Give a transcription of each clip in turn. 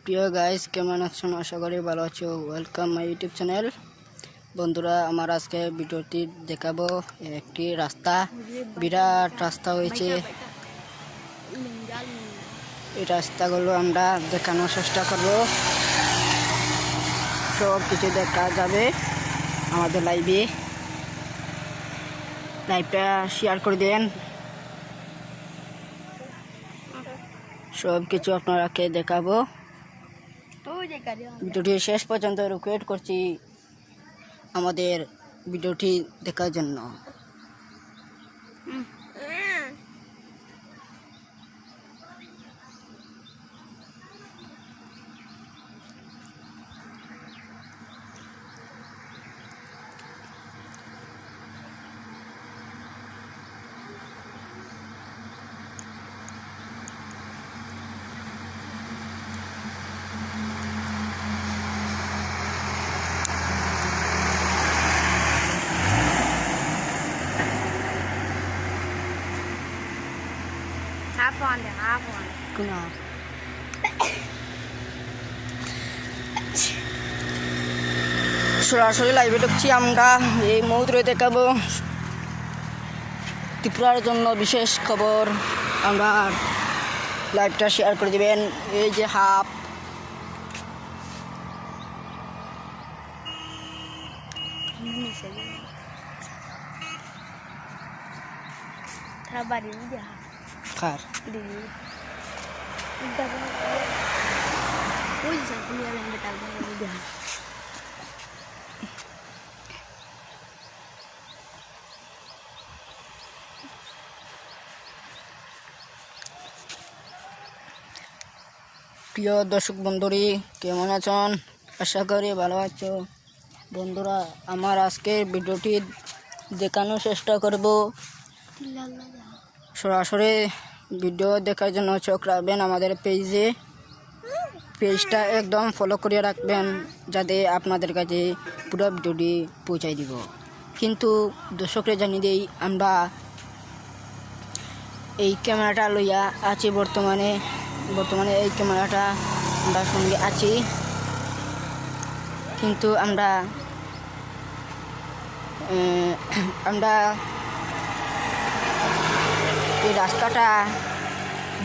প্রিয় গাইস, কেমন আছেন? আশা করি ভালো আছো। Welcome my YouTube channel. বন্ধুরা, আমার আজকে ভিডিওটি দেখাবো একটি রাস্তা, বিরাট রাস্তা হয়েছে। এই রাস্তাগুলো আমরা দেখানোর চেষ্টা করব, সব কিছু দেখা যাবে আমাদের লাইভটা শেয়ার করে দেন। সব কিছু আপনারাকে দেখাবো। ভিডিওটি শেষ পর্যন্ত রিকোয়েস্ট করছি আমাদের ভিডিওটি দেখার জন্য। সরাসরি লাইভে ঢুকছি আমরা। এই মুহূর্তে দেখাবো ত্রিপুরার জন্য বিশেষ খবর। আমরা লাইভটা শেয়ার করে দিবেন। এই যে হাফ খার প্রিয় দর্শক বন্ধুরি, কেমন আছেন? আশা করি ভালো আছো। বন্ধুরা, আমার আজকের ভিডিওটি দেখানোর চেষ্টা করব। সরাসরি ভিডিও দেখার জন্য চোখ রাখবেন আমাদের পেজটা একদম ফলো করে রাখবেন, যাতে আপনাদের কাছে পুরো ভিডিওটি পৌঁছাই দিব। কিন্তু দর্শকরা জানিয়ে দেই, আমরা এই ক্যামেরাটা লইয়া আছি বর্তমানে এই ক্যামেরাটা আমরা সঙ্গে আছি, কিন্তু আমরা এই রাস্তাটা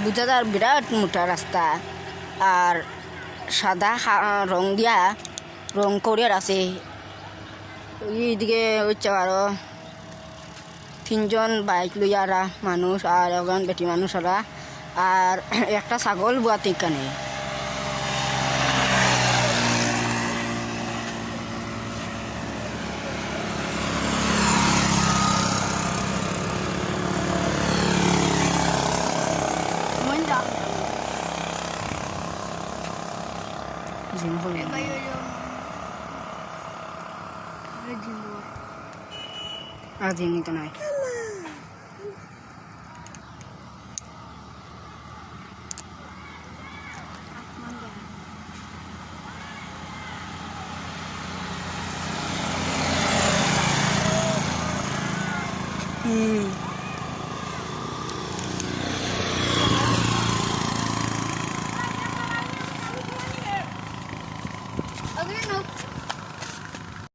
বোঝা যায় বিরাট মোটা রাস্তা, আর সাদা রং দিয়া রং করিয়ার আছে। এইদিকে হচ্ছে আরো 3জন বাইক লইয়ারা মানুষ, আর একজন বেটি মানুষ ওরা, আর একটা ছাগল বুয়াতে কানে। আজ তো নাই।